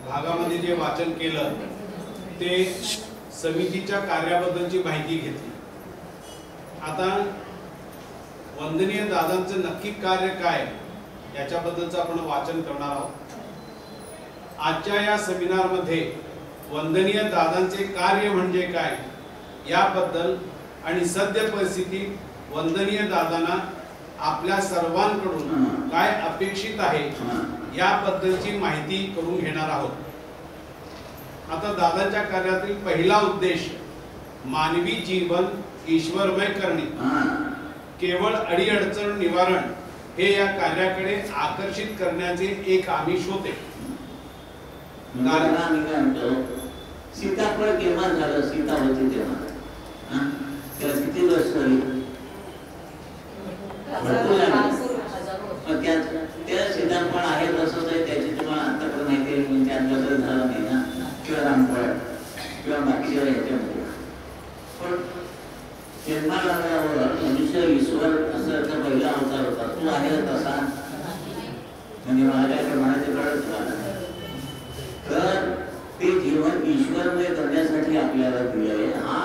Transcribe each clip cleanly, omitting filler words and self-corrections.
भागामध्ये जे वाचन केलं ते समितीच्या कार्याबद्दलची माहिती घेतली। आता वंदनीय दादांचं नक्की कार्य काय याच्याबद्दलचं आपण वाचन करणार आहोत। आजच्या या सेमिनार मध्ये वंदनीय दादांचे कार्य म्हणजे काय याबद्दल आणि सद्य परिस्थितीत वंदनीय दादांना आपल्या सर्वांकडून काय अपेक्षित आहे याबद्दलची माहिती करून घेणार आहोत। आता दादांच्या कार्यातील पहिला उद्देश मानवी जीवन ईश्वरमय करणे, केवळ अडीअडचण निवारण हे या कार्याकडे आकर्षित करण्याचे एक आमिष होते। सीताफळ केव्हा झालं? सीता होती तेव्हा त्याला किती वर्ष झाली? त्या सीताफळ आहे तसंच आहे, त्याची तुम्हाला आताकडे माहिती आहे म्हणजे त्यातलं झालं नाही ना, किंवा रामफळ किंवा बाकीच्या ह्याच्यामध्ये। पण जन्माला आल्यावर मनुष्य ईश्वर असं पहिला अवतार होता, तू आहे तसा म्हणजे मला काय म्हणायचं कळत झालं। तर ते जीवन ईश्वरमय करण्यासाठी आपल्याला दिलंय, हा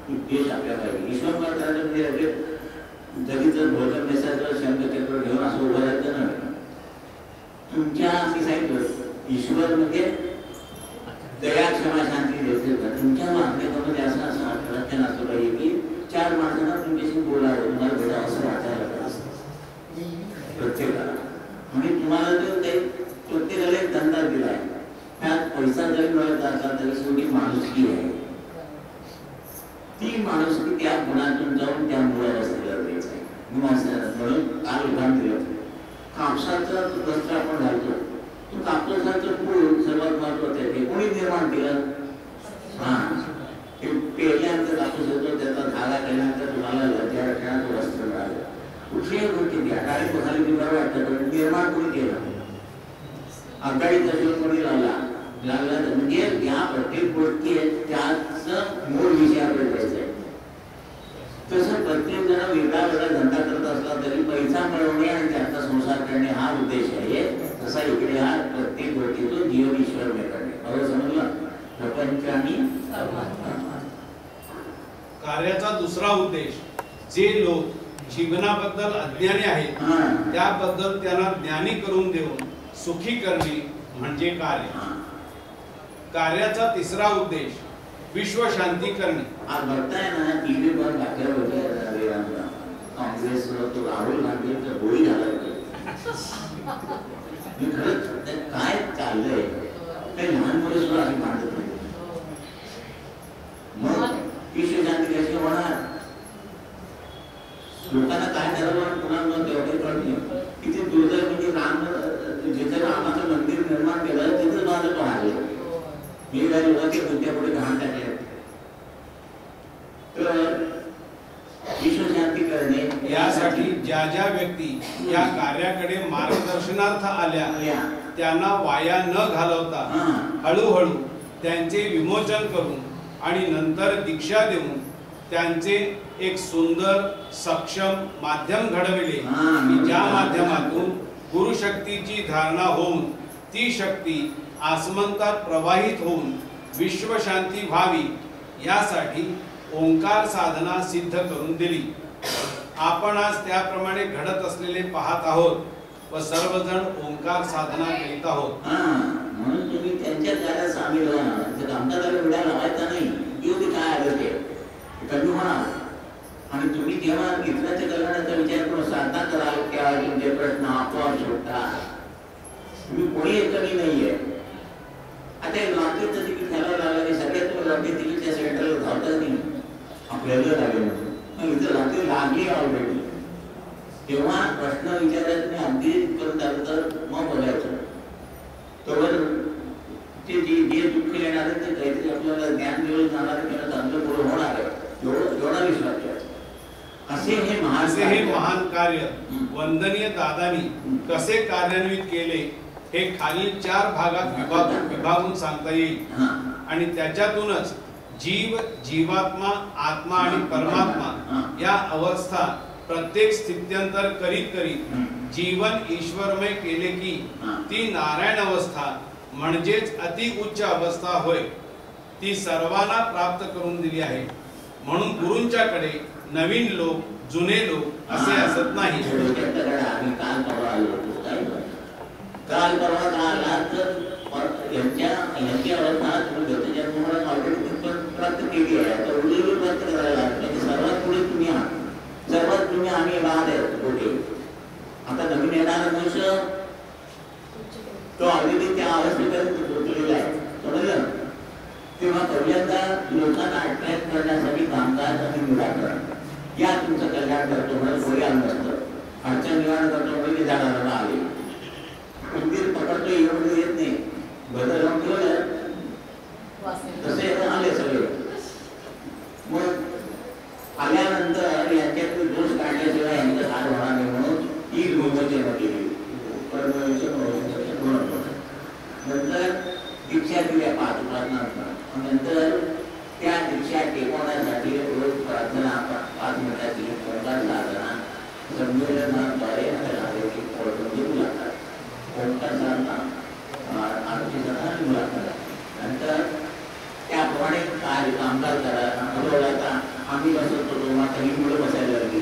उद्देश आपल्याला पाहिजे। ईश्वरमय करण्यासाठी जगीचं भोजन नेसायचं शंखचक्र घेऊन असं उभं राहायचं नाही। तुमच्या मी सांगितलं ईश्वर म्हणजे दया क्षमा शांती देते। तुमच्या मागण्यामध्ये असं असं लक्षण असलं पाहिजे की चार माणसांना तुमच्याशी बोलावं, तुम्हाला भेटा असं वाटायला पाहिजे प्रत्येकाला। म्हणजे तुम्हाला जो काही प्रत्येकाला एक धंदा दिलाय, त्यात पैसा जरी मिळत असला तरी शेवटी माणुसकी आहे। ती माणुसकी त्या गुणातून जाऊन त्या मुलाला सगळं द्यायचं आहे। म्हणून काल उदाहरण दिलं, कापसाचा वस्त्र आपण घालतो, तो कापसाचं फूल सर्वात महत्वाचं आहे। कोणी निर्माण केलं? पेरल्यानंतर कापूस होतो, त्याचा धागा केल्यानंतर तुम्हाला लज्जारक्षणाचं वस्त्र मिळालं। कुठल्याही गोष्टी द्या, गाडी बघायला की बरं वाटतं, पण निर्माण कोणी केलं? आघाडीचा शोध कोणी लागला म्हणजे या प्रत्येक गोष्टी त्याच मूळ विषय आपल्याला द्यायचा आहे। तसं प्रत्येक जण वेगळा वेगळा धंदा करत असला तरी पैसा मिळवणे आणि त्याचा संसार करणे हा उद्देश आहे। तसा इकडे हा प्रत्येक गोष्टीतून जीवन ईश्वरमय करणे, बरोबर समजलं? प्रपंच आणि कार्याचा दुसरा उद्देश जे लोक जीवनाबद्दल अज्ञानी आहेत त्याबद्दल त्यांना ज्ञानी करून देऊन सुखी करणे म्हणजे कार्य। कार्याचा तिसरा उद्देश विश्व शांती करणे। आज बघताय ना टीव्ही वर बातम्या होत्या, काँग्रेस तो राहुल गांधीचा गोळी घालायला काय चाललंय, काही लहान मुलं सुद्धा आम्ही मांडत नाही। मग विश्व शांती कशी होणार? लोकांना काय करावं कुणाला तेवढे कळते। किती दुर्दैव म्हणजे राम जिथे रामाचं मंदिर निर्माण केलं तिथे माझं पाहिले मी काही लोकांचे कोणत्या पुढे घाण टाकले। तर विश्वशांती करणे यासाठी ज्या ज्या व्यक्ती या कार्याकडे मार्गदर्शनार्थ आल्या त्यांना वाया न घालवता हळूहळू त्यांचे विमोचन करून आणि नंतर दीक्षा देऊन त्यांचे एक सुंदर सक्षम माध्यम घडविले की ज्या माध्यमातून गुरु शक्तीची धारणा होऊन ती शक्ती आसमंतात प्रवाहित होऊन विश्व शांती व्हावी यासाठी ओंकार साधना सिद्ध करून दिली। आपण आज त्याप्रमाणे घडत असलेले पाहत आहोत व सर्वजण ओंकार साधना करीत आहोत। म्हणून तुम्ही त्यांच्या कार्यात सामील व्हा। जर आमदाराला विडा लावायचा नाही एवढी काय आलं ते कमी होणार। आणि तुम्ही जेव्हा इतरांच्या कल्याणाचा विचार करून साधना कराल तेव्हा तुमचे प्रश्न आपोआप सुटतात। तुम्ही कोणी कमी नाहीये। आता लॉटरीचं तिकीट घ्यायला लागलं की सगळ्यात लॉटरी तिकीटच्या सेंटरला धावतात नाही आपल्याला लागेल मग इथं लॉटरी लागली ऑलरेडी। तेव्हा प्रश्न विचारायचा तुम्ही अगदी करून आलं तर मग बोलायचं तर ते जे दुःख येणार आहे ते काहीतरी आपल्याला ज्ञान मिळून जाणार आहे, त्याला चांगलं पुढे होणार आहे एवढा विश्वास ठेवायचा। असे हे महान कार्य वंदनीय दादांनी कसे कार्यान्वित केले हे खालील 4 भागात विभागून सांगता येईल। आणि त्याच्यातूनच जीव, जीवात्मा, आत्मा आणि परमात्मा या अवस्था प्रत्येक स्थित्यंतर करीत करीत जीवन ईश्वरमय केले की ती नारायण अवस्था म्हणजेच अति उच्च अवस्था होय, ती सर्वांना प्राप्त करून दिली आहे. म्हणून गुरूंच्याकडे नवीन लोक जुने लोक असे असत नाही. काल परवा काल यांच्या अवस्था प्राप्त केली आहे. तर उरलेली प्राप्त करायला म्हणजे सर्वात पुढे तुम्ही आहात, सर्वात तुम्ही आम्ही बाद आहेत कुठे. आता नवीन येणारा मनुष्य तो ऑलरेडी त्या अवस्थेपर्यंत पोहोचलेला आहे, समजलं. तेव्हा पहिल्यांदा लोकांना अट्रॅक्ट करण्यासाठी कामकाज आणि निराकरण या तुमचं कल्याण करतो म्हणजे कोणी आलं नसतं. अडचण निवारण करतो म्हणजे जाणारा आले उंदीर पकडतो एवढं येत नाही, बदल लावून ठेवलं तसे आले सगळे. मग आल्यानंतर यांच्यातून दोष काढल्याशिवाय यांचं हात होणार नाही म्हणून ही विमोचना केली. नंतर दीक्षा दिल्या 5 वर्षांनंतर. नंतर त्या दीक्षा टेकवण्यासाठी रोज प्रार्थना 5 मिनिटाची ओंकार साधना संमेलनाद्वारे मुलाखत, ओंकार साधना आरती साधना आणि मुलाखत. नंतर त्याप्रमाणे काय कामकाज करा. आम्ही बसत होतो, आता ही मुलं बसायला लागली,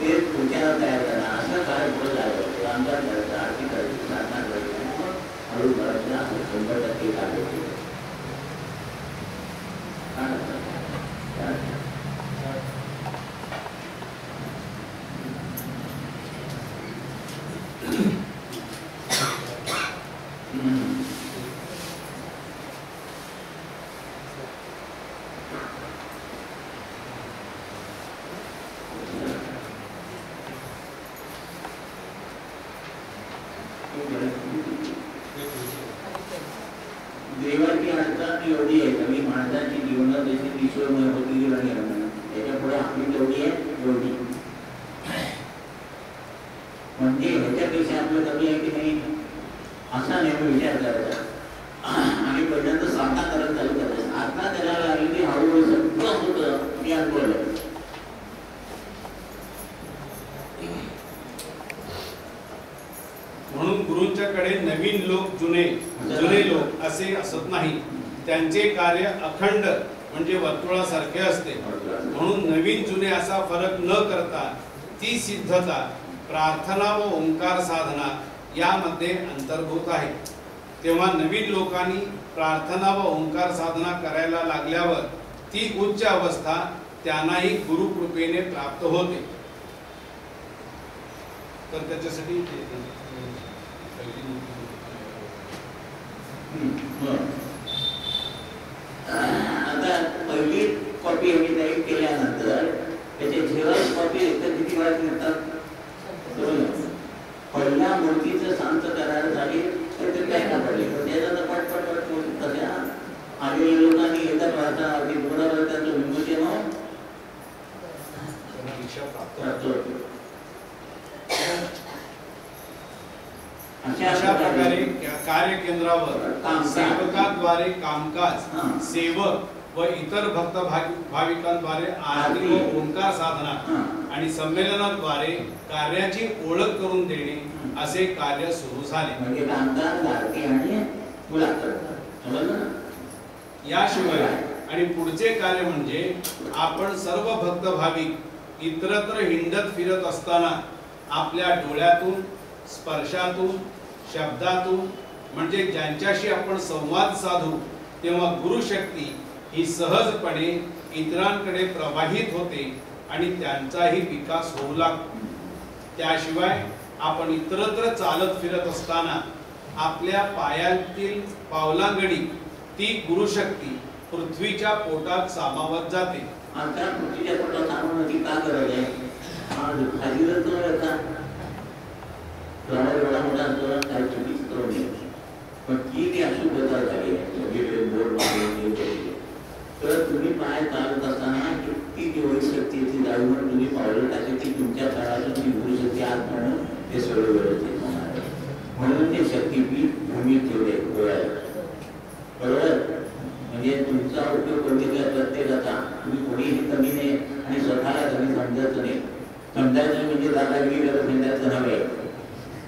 ते पुढच्याला तयार करा. असं काय पुढे झालं, कामकाज करायचं, आरती करायची, साधना करायची, हळू करायचं. असं 100% कार्य केलं. देवाची अडचण एवढी आहे कमी माणसाची जीवनात जशी ईश्वरमय होती गेली त्याच्या पुढे आपली तेवढी आहे एवढी. म्हणजे ह्याच्यापेक्षा आपलं कमी आहे की नाही असा नेहमी विचार करायचा आणि पहिल्यांदा साधना करायला चालू करायचं. साधना करायला लागली की हळूहळू सगळं होतं. मी अनुभवलं. म्हणून गुरूंच्याकडे नवीन लोक जुने लोक असे असत नाही. त्यांचे कार्य अखंड म्हणजे वर्तुळासारखे असते. म्हणून नवीन जुने असा फरक न करता ती सिद्धता प्रार्थना व ओंकार साधना यामध्ये अंतर्भूत आहे. तेव्हा नवीन लोकांनी प्रार्थना व ओंकार साधना करायला लागल्यावर ती उच्च अवस्था त्यांनाही गुरुकृपेने प्राप्त होते. तर त्याच्यासाठी आता पहिली कॉपी आम्ही तयार केल्यानंतर त्याचे झेरॉक्स कॉपी किती वेळात मिळतात. पहिल्या मूर्तीचं शांत करायसाठी तर काय ना पडले त्याचा पटपट तशा आलेल्या लोकांनी येतात वाचा बरोबर त्यांचं विमोचन अशा प्रकारे कार्य केंद्रावर सेवकाद्वारे कामकाज, सेवक व इतर भक्त भाविकांद्वारे आरती व ओंकार साधना आणि संमेलनाद्वारे कार्याची ओळख करून देणे असे कार्य सुरू झाले. म्हणजे कामकाज, आरती आणि मुलाखत. याशिवाय आणि पुढचे कार्य म्हणजे आपण सर्व भक्त भाविक इतरत्र हिंडत फिरत असताना आपल्या डोळ्यातून, स्पर्शातून, शब्दातून म्हणजे ज्यांच्याशी आपण संवाद साधू तेव्हा गुरुशक्ती ही सहजपणे इतरांकडे प्रवाहित होते आणि त्यांचाही विकास होऊ लागतो. त्याशिवाय आपण इतरत्र चालत फिरत असताना आपल्या पायातील पावलांगडी ती गुरुशक्ती पृथ्वीच्या पोटात सामावत जाते. आता पृथ्वीच्या पोटात सामावण्याची का गरज आहे? एवढा मोठा आंदोलन काही चुकीच करू नये. पण ती ती अशुद्धता झाली आहे बोर्ड तर तुम्ही पाय चालत असताना ती जेवढी शक्ती ती जाळून तुम्ही पावलं टाकली ती तुमच्या काळातून ती गुरुशक्ती आत म्हणून ते सगळं व्यवस्थित होणार आहे. म्हणून ते शक्तीपीठ भूमीत ठेवले बरोबर. म्हणजे तुमचा उपयोग करून प्रत्येकाचा तुम्ही कोणीही कमी नाही आणि स्वतःला कमी समजायचं नाही. समजायचं म्हणजे दादागिरी करत समजायचं नव्हे.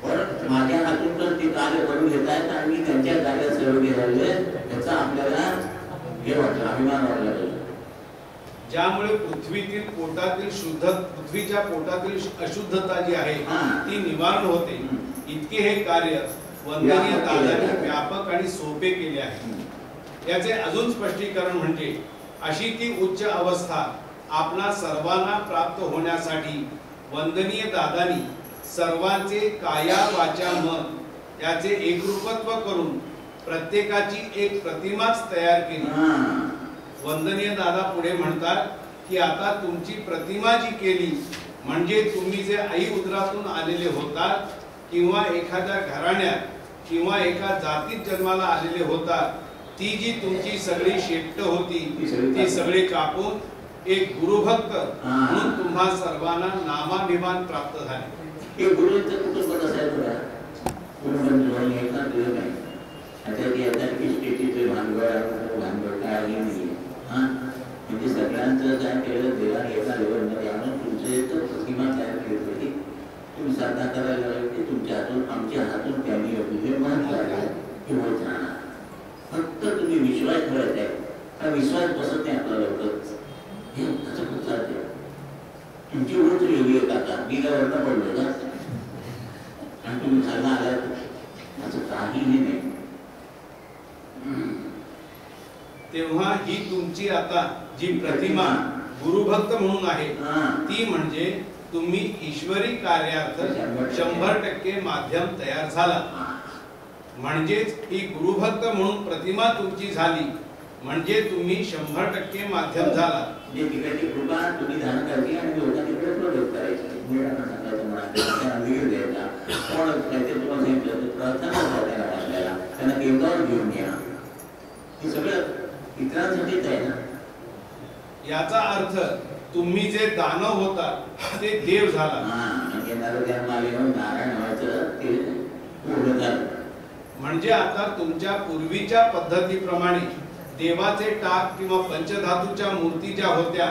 पण माझ्या हातून पण ते कार्य करून घेत आहेत आणि मी त्यांच्या कार्यात सहयोगी झाले त्याचा आपल्याला हे वाटलं, अभिमान वाटला पाहिजे. ज्यामुळे पृथ्वीच्या पोटातील अशुद्धता जी आहे ती निवारण होते, इतके हे कार्य वंदनीय दादांनी व्यापक आणि सोपे केले आहे. याचे अजून स्पष्टीकरण म्हणजे अशी ती उच्च अवस्था आपणा सर्वांना प्राप्त होण्यासाठी वंदनीय दादांनी सर्वांचे काया वाचा मन याचे एकरूपत्व करून प्रत्येकाची एक प्रतिमाच तयार केली. वंदनीय दादा पुढे म्हणतात की आता तुमची प्रतिमा जी केली म्हणजे तुम्ही जे आई उदरातून आलेले होतात किंवा एखाद्या घराण्यात किंवा एका जातीत जन्माला आलेले होतात, ती जी तुमची सगळी शेपट होती ती सगळी कापून एक गुरुभक्त म्हणून तुम्हा सर्वांना नामाभिमान प्राप्त झाले. हे गुरुचं कुटुंब असायचं का? कुटुंब एकदा दिलं नाही. आता ती आता की स्टेटीचे भांडवल काय नाही. म्हणजे सगळ्यांचं काय केलं देवा एका लेवलमध्ये आणून तुमचे प्रतिमा तयार केली होती. तुम्ही साधना करायला लागली तुमच्या हातून आमच्या हातून त्यांनी हे महत्वाचं हे होत राहणार. फक्त तुम्ही विश्वास ठेवायचा आहे. हा विश्वास बसत नाही आपला लवकर. हे असं खूप चालते. तुमची ओळख योगी आहे काका, मी काय वर्ण पडलो का आणि तुम्ही खायला आलात असं काहीही नाही. तेव्हा ही तुमची आता जी प्रतिमा गुरुभक्त म्हणून आहे ती म्हणजे तुम्ही ईश्वरी कार्यार्थ 100% माध्यम तयार झाला. म्हणजेच ही गुरुभक्त म्हणून प्रतिमा तुमची झाली म्हणजे तुम्ही 100% माध्यम झाला. जे तिकडची कृपा तुम्ही धारण करायची आणि लोकांना तिकडे प्रगत करायची. मुलांना सांगायचं म्हणा विवेक द्यायचा. कोण काहीतरी तुम्हाला सांगितलं तर प्रार्थना करायला आपल्याला त्यांना केंद्रावर घेऊन घ्या. हे सगळं इतरांसाठीच आहे ना. याचा अर्थ तुम्ही जे दानव होता ते देव झाला. म्हणजे नारायण व्हायचं ते पूर्ण झालं. म्हणजे आता तुमच्या पूर्वीच्या पद्धतीप्रमाणे देवाचे टाक किंवा पंचधातूच्या मूर्ती ज्या होत्या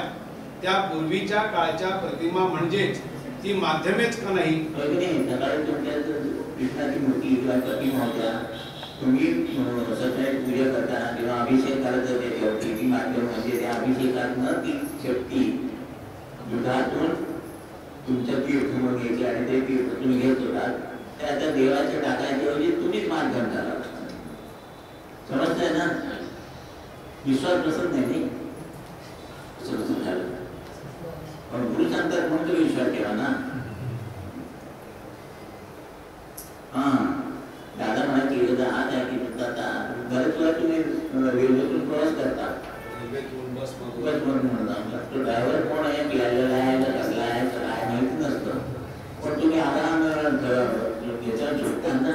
त्या पूर्वीच्या काळच्या प्रतिमा म्हणजेच ती माध्यमेच का नाही. सकाळी तुमच्या कृष्णाची मूर्ती किंवा प्रतिमा होत्या, तुम्ही सकाळी पूजा करता किंवा अभिषेक करत होते ती माध्यम म्हणजे त्या अभिषेकातनं ती शक्ती दुधातून तुमच्या तीर्थ म्हणून घ्यायची आणि ते तीर्थ तुम्ही घेत होतात त्या देवाच्या टाकायच्या ऐवजी तुम्हीच माध्यम झाला. समजतंय ना. विश्वास बसत नाही समजून झालं. पण गुरु सांगतात म्हणून तो विश्वास ठेवा ना. दादा म्हणा की हात आहे की आता बरेच वेळा तुम्ही रेल्वेतून प्रवास करता तो ड्रायव्हर कोण आहे, पिळालेला आहे का कसला आहे काय माहिती नसतं. पण तुम्ही आराम याच्यावर झोपताना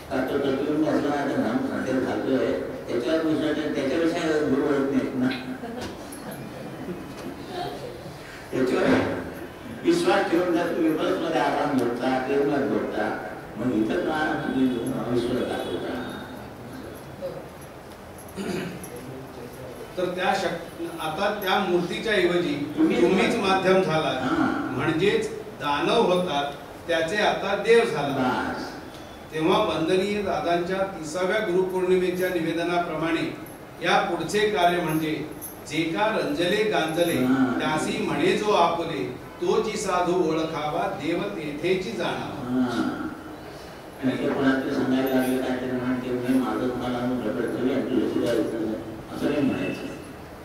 का तो टपीवून बसला आता नाम खांद्यावर घालतोय त्याच्यावर त्याच्यापेक्षा गुरु ओळख नाहीत ना. त्याच्यावर विश्वास ठेवून जर तुम्ही बसमध्ये आराम झोपता ट्रेनमध्ये झोपता मग इथं का तुम्ही विश्वास दाखवता. तर त्या आता त्या मूर्तीच्या ऐवजी तुम्हीच माध्यम झाला. म्हणजेच दानव होतात त्याचे आता देव झाला. तेव्हा वंदनीय दादांच्या 30व्या गुरुपौर्णिमेच्या निवेदनाप्रमाणे या पुढचे कार्य म्हणजे जे का रंजले गांजले त्यासी म्हणे जो आपुले तोची साधू ओळखावा देव तेथेची जाणावा. आणि ते कोणाला सांगायला लागले काहीतरी म्हणते माझं तुम्हाला असं नाही म्हणायचं.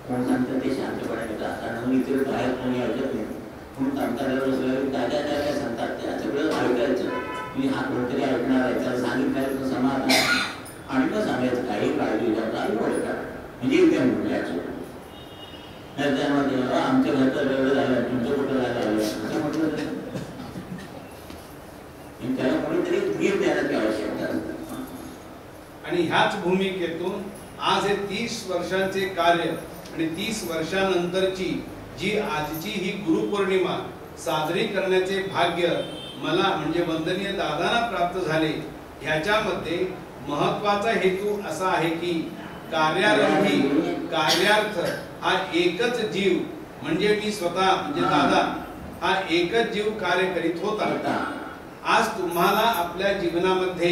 कोण सांगतं ते शांतपणे का कारण इतर बाहेर कोणी ऐकत नाही म्हणून कामकाजाला बसल्यावर काय काय सांगतात त्या सगळं ऐकायचं. तुम्ही हा कोणतरी ऐकणार आहे त्याला सांगितलं समाधान आणि मग सांगायचं काही काळजी काही ओळखा म्हणजे एकदम बोलायचं. नाही त्यामध्ये आमच्या घरचं वेगळं झालं तुमचं कुठं झालं असं म्हटलं तरी त्याला कोणीतरी धीर देण्याची आवश्यकता असते. आणि ह्याच भूमिकेतून आज हे 30 वर्षांचे कार्य आणि 30 वर्षानंतरची जी आजची ही गुरुपौर्णिमा साजरी करण्याचे भाग्य मला म्हणजे वंदनीय दादांना प्राप्त झाले. ह्याच्यामध्ये महत्वाचा हेतू असा आहे की कार्यारंभी कार्यार्थ हा एकच जीव म्हणजे मी स्वतः म्हणजे दादा हा एकच जीव कार्य करीत होता आज तुम्हाला आपल्या जीवनामध्ये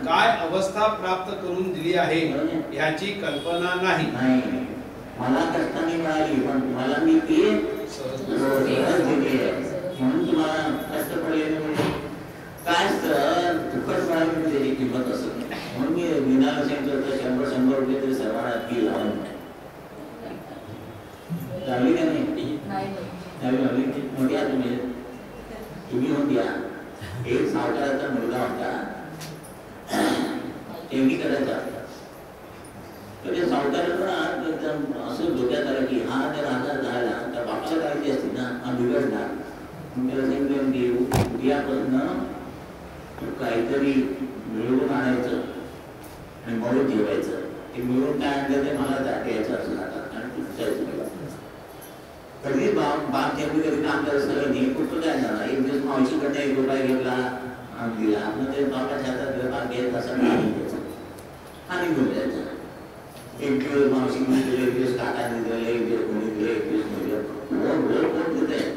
काय अवस्था प्राप्त करून दिली आहे ह्याची कल्पना नाही. मला कष्टाने मिळाली पण तुम्हाला मी ती म्हणून तुम्हाला कष्ट पडलेले म्हणजे काय असतं फुकट मिळाली म्हणजे त्याची किंमत असत नाही. म्हणून मी विनाला सांगितलं होतं 100 रुपये तरी सर्वांना ती लावून लावली का नाही मोठ्या तुम्ही होऊन द्या. एक सावकाराचा मुलगा होता तेवढी करायचा तर ते सावकाराला असं डोक्यात आलं की हा जर आता झाला तर बापशा करायची असते ना हा बिघडणार. त्याला सांगितलं की उद्यापासून काहीतरी मिळवून आणायचं आणि मळून ठेवायचं. ते मिळवून काय आणलं ते मला दाखवायचं असं आता आणि जायचं कधी बाप त्यांनी कधी काम करत सगळं नाही कुठं काय झालं. एक दिवस मावशीकडनं 1 रुपया घेतला आणि दिला आपण ते बापाच्या हातात बाप घेत असं नाही घ्यायचं आणि घेऊन जायचं. एक दिवस मावशी दिलं, एक दिवस काकाने दिलं, एक दिवस कोणी दिलं, एक दिवस दिलं कोण देत आहे.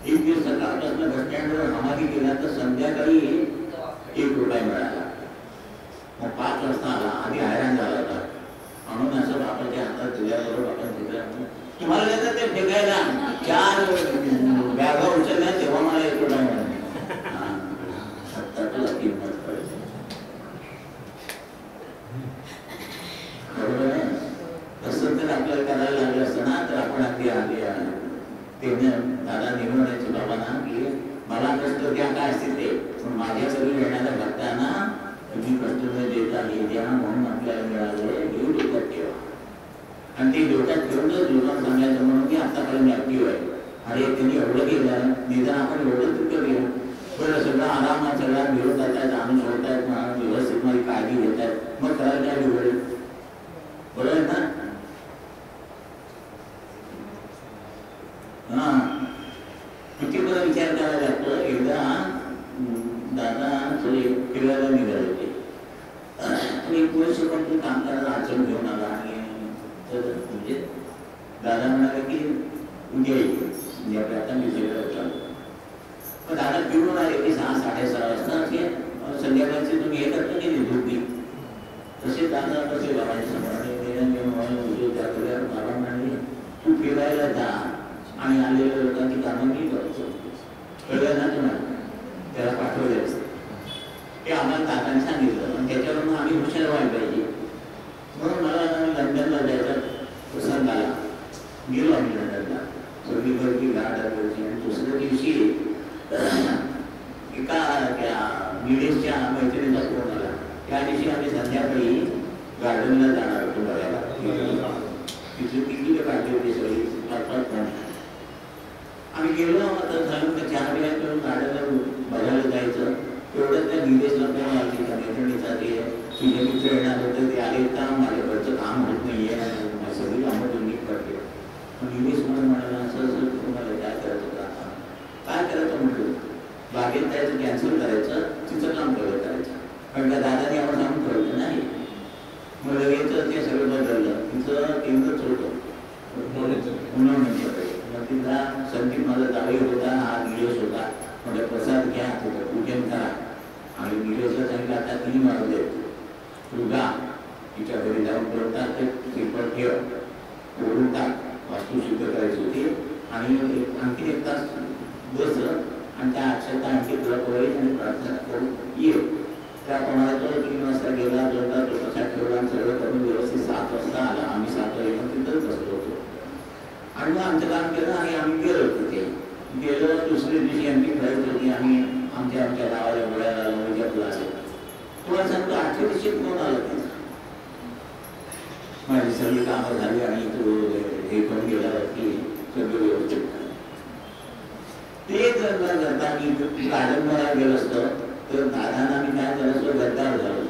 एक दिवस सकाळपासून बस स्टँडवर हमाली केला तर संध्याकाळी 1 रुपया मिळाला. मग 5 वाजता आला. आधी हैराण झाला होता म्हणून असं बापाच्या हातात दिल्याबरोबर आपण दिलं तुम्हाला देतात ते फेकायला 4 बॅगा उचलल्या तेव्हा मला 1 रुपया मिळाला. किंमत पडते बरोबर आहे. तसं जर आपल्याला करायला लागलं असतं ना तर आपण अगदी ते दादा निवडायचे बाबांना की मला कष्ट द्या काय असतील ते पण माझ्याकडे येणाऱ्या भक्तांना तुम्ही कष्ट न देता हे द्या म्हणून आपल्याला मिळालं हे डोक्यात ठेवा. आणि ते डोक्यात ठेवूनच लोकांना सांगायचं म्हणून की आतापर्यंत ऍक्टिव्ह आहे. अरे त्यांनी एवढं केलं निदान आपण एवढं चुकं केलं बरं सगळं आरामात सगळ्या मिळून जातात आणून सोडतायत व्यवस्थित माझी काळजी घेत आहेत मग करायला काय बिघडेल बरोबर आहे ना. हा किती बरं विचार करायला लागतो. एकदा दादा थोडे फिरायला निघाले होते आणि 1 वर्ष पण ते काम करायला अडचण घेऊन आला आणि म्हणजे दादा म्हणाले की उद्या येईल म्हणजे आपल्या आता मी सगळं चालू पण दादा फिरून आले की 6, 6:30 वाजता की संध्याकाळचे तुम्ही हे करता की नाही झोपी तसे दादा कसे बाबांच्या समोर बाबा म्हणाले तू फिरायला जा आणि आलेल्या लोकांची कामं मी करतो कळलं ना तुम्हाला त्याला पाठवले असते ते आम्हाला दादाने सांगितलं आणि त्याच्यावरून आम्ही हुशार व्हायला पाहिजे. म्हणून मला लंडनला जायचा प्रसंग आला. गेलो आम्ही लंडनला सगळी गर्दी गाठ आली आणि दुसऱ्या दिवशी एका त्या विदेशच्या मैत्रिणीचा फोन आला. त्या दिवशी आम्ही संध्याकाळी गार्डनला जाणार होतो बघायला. तिथली तिकीट काढली होती सगळी 5-5 आम्ही गेलो तर झालं तर 4 वेळा करून गार्डनला बघायला जायचं. तेवढंच त्या विदेशला फोन आली त्या मैत्रिणीचा तुझे मित्र येणार होते ते आले का माझ्याकडचं काम होत नाहीये सगळी कामं तुम्ही करते. पण इंग्लिश म्हणून म्हणाला असं तुम्हाला काय करायचं होतं काय करायचं म्हटलं बागेत जायचं कॅन्सल करायचं तिचं काम तेवढं करायचं कारण त्या दादाने आपण सांगून ठेवलं नाही. मग लगेच ते सगळं बदललं तिचं केंद्रच होतं उन्हाळ्याकडे. मग तिथला संगीत माझा जावई होता हा दिवस होता म्हणजे प्रसाद घ्या तिथं पूजन करा आणि दिवसला सांगितलं आता 3 वाजले तुझा तिच्या घरी जाऊन बोलतात ते सिंपल ठेव ओढून टाक वास्तू सिद्ध करायची होती आणि आणखी 1 तास बसलं आणि त्या अक्षरता आणखी तुला कळेल आणि प्रार्थना करून ये. त्याप्रमाणे तो 3 वाजता गेला 2 तास प्रसाद ठेवला आणि सगळं करून व्यवस्थित 7 वाजता आला. आम्ही 7 वाजेला तिथंच बसलो होतो आणि मग आमचं काम केलं आणि आम्ही गेलो तिथे गेलो. दुसऱ्या दिवशी आमची फ्लाईट होती. आम्ही आमच्या गावाला गोळ्याला विजापूर आले. तुला सांगतो 8व्या दिवशी फोन आला त्याचा माझी सगळी कामं झाली आणि तू हे करून गेला की सगळं व्यवस्थित ते जर न करता मी गार्डनला गेलो असतो तर दादांना मी काय झालं असतो गद्दार झालो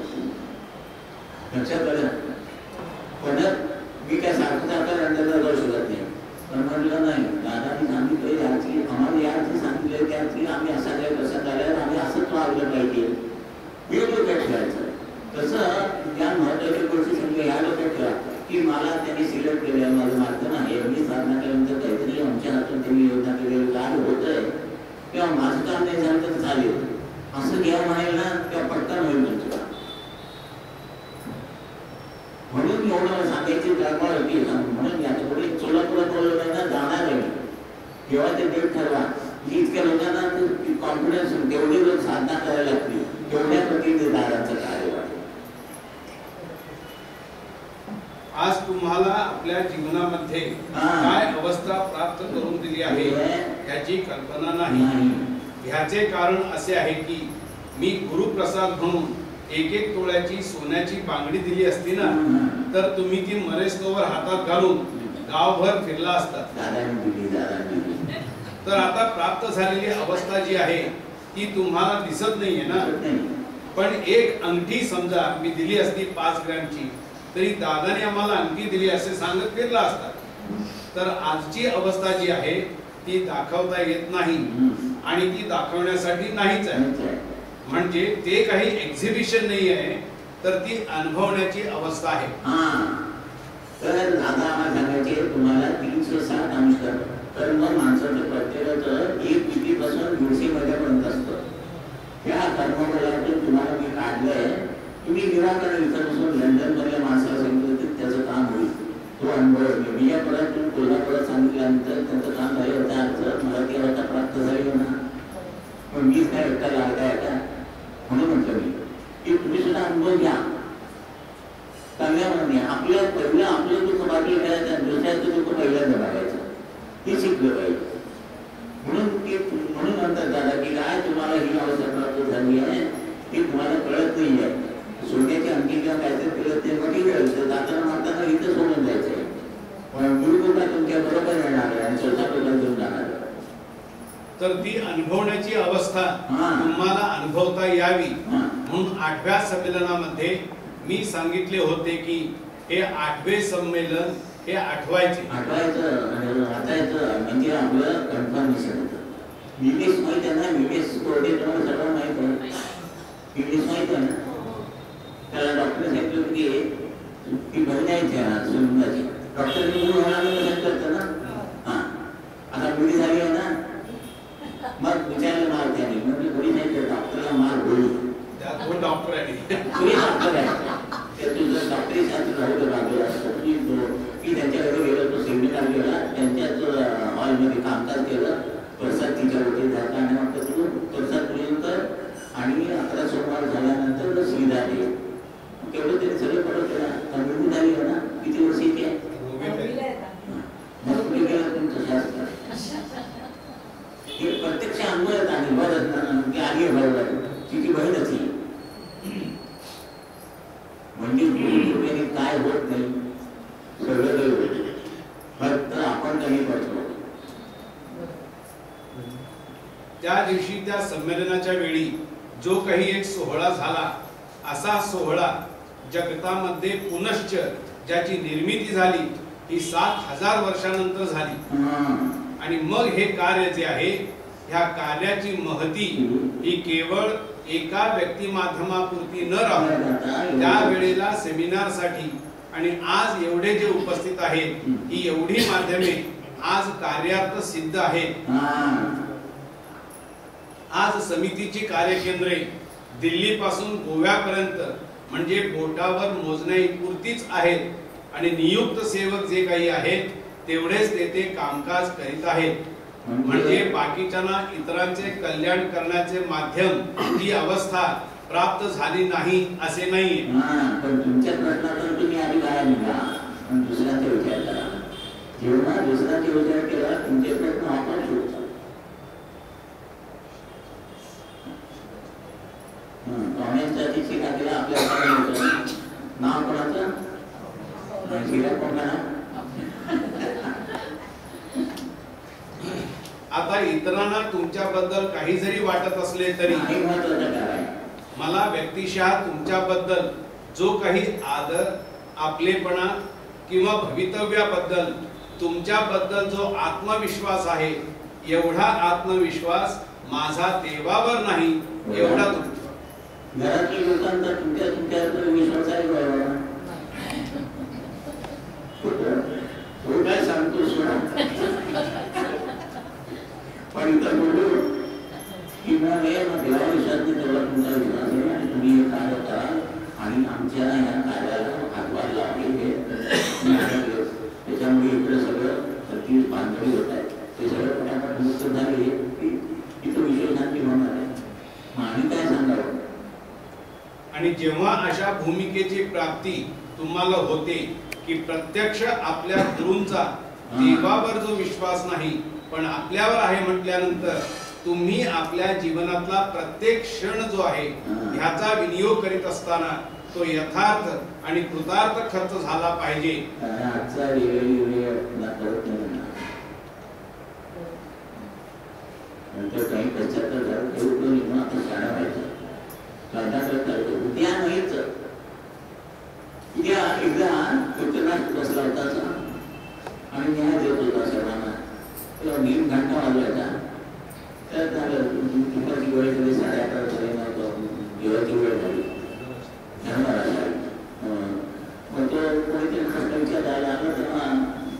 लक्षात आलं. पण मी काय सारखं लंडनला जाऊ शकत नाही. पण म्हटलं नाही दादानी सांगितलं याची आम्हाला याची सांगितलं त्याची आम्ही असा काय कसं झाल्यावर आम्ही असंच वागलं पाहिजे हे डोक्यात ठेवायचं. तसं ज्या महत्वाच्या गोष्टी सांगितलं ह्या डोक्यात ठेवा की मला त्यांनी सिलेक्ट केलं माझं मार्ग नाही मी साधना केल्यानंतर काहीतरी आमच्या हातून त्यांनी योजना केलेलं काय होत आहे किंवा माझं काम नाही झालं तर चालेल असं जेव्हा म्हणाल ना तेव्हा पटकन होईल तुमचं. म्हणून एवढं सांगायची गडबड होती. म्हणून आता पुढे सोलापुरात बोलवलं ना जाणार आहे तेव्हा ते डेट ठरवा. इतक्या लोकांना कॉन्फिडन्स तेवढी लोक साधना करायला लागली तेवढ्या पद्धतीने दादाचं कार्य वाटतं. आज तुम्हाला आपल्या जीवनामध्ये काय अवस्था प्राप्त करून दिली आहे याची कल्पना नाही. ह्याचे कारण असे आहे की मी गुरुप्रसाद म्हणून 1-1 तोळ्याची सोन्याची बांगडी दिली असती ना तर तुम्ही ती मरेस्तोवर हातात घालून गावभर फिरला असतात. तर आता प्राप्त झालेली अवस्था जी आहे ती तुम्हाला दिसत नाहीये ना. पण एक अंगठी समजा मी दिली असती 5 ग्रॅमची तरी दादाने आम्हाला अंगठी दिली असे सांगत फिरला असतात. तर आजची अवस्था जी आहे ती दाखवता येत नाही आणि ती दाखवण्यासाठी नाहीच आहे. म्हणजे ते काही एक्झिबिशन नाही आहे तर ती अनुभवण्याची अवस्था आहे. तर दादा आम्हाला सांगायचे तुम्हाला 360 अंश तर मग माणसाचं प्रत्येकाचं एक कितीपासून 150 महिन्यापर्यंत असतं. त्या कर्मबलातून तुम्हाला मी काढलंय. तुम्ही निराकरण इथं बसून लंडन मधल्या माणसाला सांगितलं तर त्याचं काम होईल. तो अनुभव मी या परत तुम्ही कोल्हापुरात सांगितल्यानंतर त्यांचं काम झालं होता. अर्थ मला ती अवस्था प्राप्त झाली ना पण मीच काय एकटा लागताय का म्हणून म्हटलं मी की तुम्ही सुद्धा अनुभव घ्या चांगल्या मनाने. आपलं पहिलं आपलं दुःख बाजूला ठेवायचं दुसऱ्याचं दुःख पहिल्यांदा बघायचं हे शिकलं पाहिजे. म्हणून म्हणतात दादा की काय तुम्हाला ही अवस्था प्राप्त झाली आहे ती तुम्हाला कळत नाही आहे. सोन्याची अंगठी किंवा काहीतरी कळत ते मग ठीक आहे जाताना मारताना इथं सोडून जायचं आहे. पण गुरुकृपा तुमच्या बरोबर येणार आहे आणि स्वतः घेऊन जाणार आहे. तर ती अनुभवण्याची अवस्था तुम्हाला अनुभवता यावी म्हणून 8व्या संमेलनामध्ये मी सांगितले होते की हे 8वे संमेलन हे आठवायचं म्हणजे आपलं कन्फर्मेशन होतं. विमेश माहिती आहे ना. विमेश कोरडे तुम्हाला सगळं माहित आहे. विमेश माहित आहे ना. त्याला डॉक्टर सांगितलं की ती बहीण आहे त्या सुनंदाची. डॉक्टरने म्हणून होणार करतं ना. आता मुली झाली आहे ना मग विचारलं मार त्याने म्हणजे मुली नाही तर डॉक्टरला मार बोलू कोण डॉक्टर आहे तुम्ही डॉक्टर आहे तुझं डॉक्टरी शास्त्र राहू बाजूला असतं की त्यांच्याकडे गेलं तो सेमिनार गेला त्यांच्याच हॉलमध्ये कामकाज केलं. प्रसाद तिच्यावरती जाता आणि मग तू प्रसाद पर्यंत आणि 11 सोमवार झाल्यानंतर सुविधा आली. तेवढं तरी सगळं पडत केला मुलगी झाली आहे ना. किती वर्षाची आहे मग कुठे गेला तुमचं शास्त्र हे प्रत्यक्ष अनुभव आणि बरं आली बरोबर तिची बहीणच ही म्हणजे काय होत नाही सगळं फक्त आपण कमी पडतो. त्या दिवशी त्या संमेलनाच्या वेळी जो काही एक सोहळा झाला असा सोहळा जगतामध्ये पुनश्च ज्याची निर्मिती झाली ही 7000 वर्षानंतर झाली. आणि मग हे कार्य जे आहे ह्या कार्याची महती ही केवळ एका व्यक्ती माध्यमापुरती न राहून त्या वेळेला सेमिनार साठी आणि आज एवढे जे उपस्थित आहेत ही एवढी माध्यमे आज कार्यार्थ सिद्ध आहेत. आज समितीची कार्यकेंद्रे दिल्ली पासून गोव्यापर्यंत म्हणजे बोटावर मोजण्यापुरतीच आहेत आणि नियुक्त सेवक जे काही आहेत तेवढेच तेथे कामकाज करीत आहेत. म्हणजे बाकीच्यांना इतरांचे कल्याण करण्याचे माध्यम ही अवस्था प्राप्त झाली नाही असे नाही. पण तुमच्या प्रश्नातून तुम्ही आधी काय निघा पण दुसऱ्याचा विचार करा. जेव्हा दुसऱ्याचा विचार केला तुमचे प्रश्न आपण सुरू कॉमेंटसाठी शिका केला आपल्या नाव कोणाचं शिका कोणा. आता इतरांना तुमच्याबद्दल काही जरी वाटत असले तरी मला व्यक्तिशः तुमच्याबद्दल जो काही आदर आपलेपणा किंवा भवितव्याबद्दल तुमच्याबद्दल जो आत्मविश्वास आहे एवढा आत्मविश्वास माझा देवावर नाही एवढा घरातल्या लोकांचा तुमच्यावर विश्वास आहे बरोबर. काय सांगतो पण इथं बोलू की मग हे देवा विश्वास तुमचा विश्वास आहे आणि तुम्ही हे कार्य कराल आणि आमच्या या कार्याला हातभार लावले त्याच्यामुळे इकडे सगळं सगळी बांधणी होत आहे ते सगळं पटापट मुक्त झाले इथं विश्वशांती होणार आहे. आणि काय सांगावं. आणि जेव्हा अशा भूमिकेची प्राप्ती तुम्हाला होते की प्रत्यक्ष आपल्या गुरूंचा देवावर जो विश्वास नाही पण आपल्यावर आहे म्हटल्यानंतर तुम्ही आपल्या जीवनातला प्रत्येक क्षण जो आहे ह्याचा विनियोग करीत असताना तो यथार्थ आणि कृतार्थ खर्च झाला पाहिजे. आजचा नंतर काही पश्चात्तर झालं तेवढं निघून आता शाळा व्हायचा उद्या नाहीच. उद्या एकदा उत्तरात बसला होता आणि न्याय देत होता सर्वांना तेव्हा नीम घंटा वाजवायचा तर झालं दुपारची वेळ झाली 11:30 जेवायची वेळ झाली मग तो कोणीतरी प्रश्न विचारायला आला तेव्हा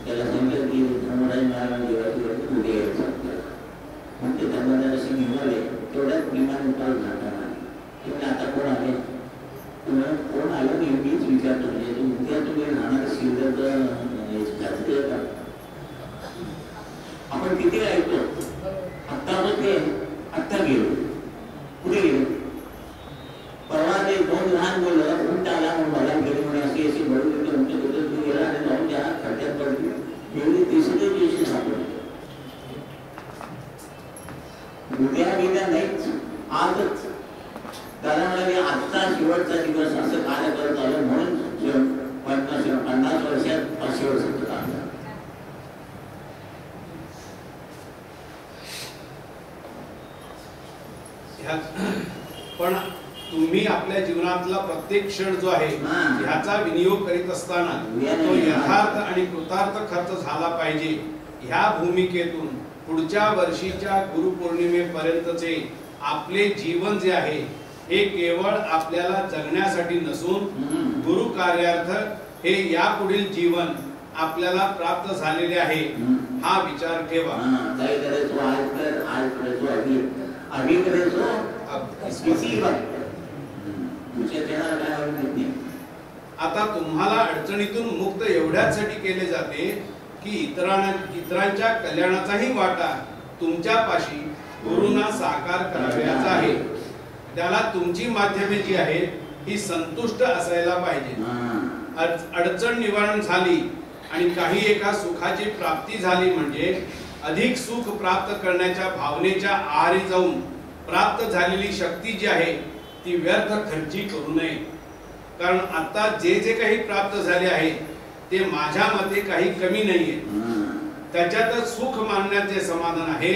त्याला सांगितलं की धर्मराज मिळाला जेवायची वेळ उद्या यायचं मग ते धर्मराज असे निघाले तेवढ्याच विमान उतार झाला तुम्ही आता कोण आले कोण आलं नाही मीच विचारतो म्हणजे उद्या तुम्ही राहणार शिल्लक आपण किती ऐकतो आत्ता होते आत्ता गेलो कुठे गेलो परवा ते 2 लहान मुलं उंट आला म्हणून मला गेली म्हणे अशी अशी बळून तिथे उंट होतं तू गेला आणि जाऊन त्या खड्ड्यात पडली एवढी 300 दिवशी सापडली. उद्या गेल्या नाहीच आजच त्याला म्हणाले आजचा शेवटचा दिवस असं कार्य करत आलं म्हणून 50 वर्षात 500 वर्षाचं काम झालं. पण तुम्ही आपल्या जीवनातला प्रत्येक क्षण जो आहे ह्याचा विनियोग करीत असताना तो यथार्थ आणि कृतार्थ खर्च झाला पाहिजे. ह्या भूमिकेतून पुढच्या वर्षीच्या गुरुपौर्णिमेपर्यंतचे आपले जीवन जे आहे हे केवळ आपल्याला जगण्यासाठी नसून गुरु कार्यार्थ हे यापुढील जीवन आपल्याला प्राप्त झालेले आहे हा विचार ठेवा. आता तुम्हाला अडचणीतून मुक्त एवढ्यासाठी केले जाते की इतरांच्या कल्याणाचाही वाटा तुमच्यापाशी गुरुंना साकार करायचा आहे. त्याला तुमची माध्यमे जी आहेत ही संतुष्ट असायला पाहिजे. अडचण निवारण झाली आणि काही एका सुखाची प्राप्ती झाली म्हणजे अधिक सुख प्राप्त करण्याच्या भावनेच्या आहारी जाऊन प्राप्त झालेली शक्ती जी आहे ती व्यर्थ खर्ची करू नये. कारण आता जे जे काही प्राप्त झाले आहे ते माझ्या मते काही कमी नाहीये. त्याच्यातच सुख मानण्याचे समाधान आहे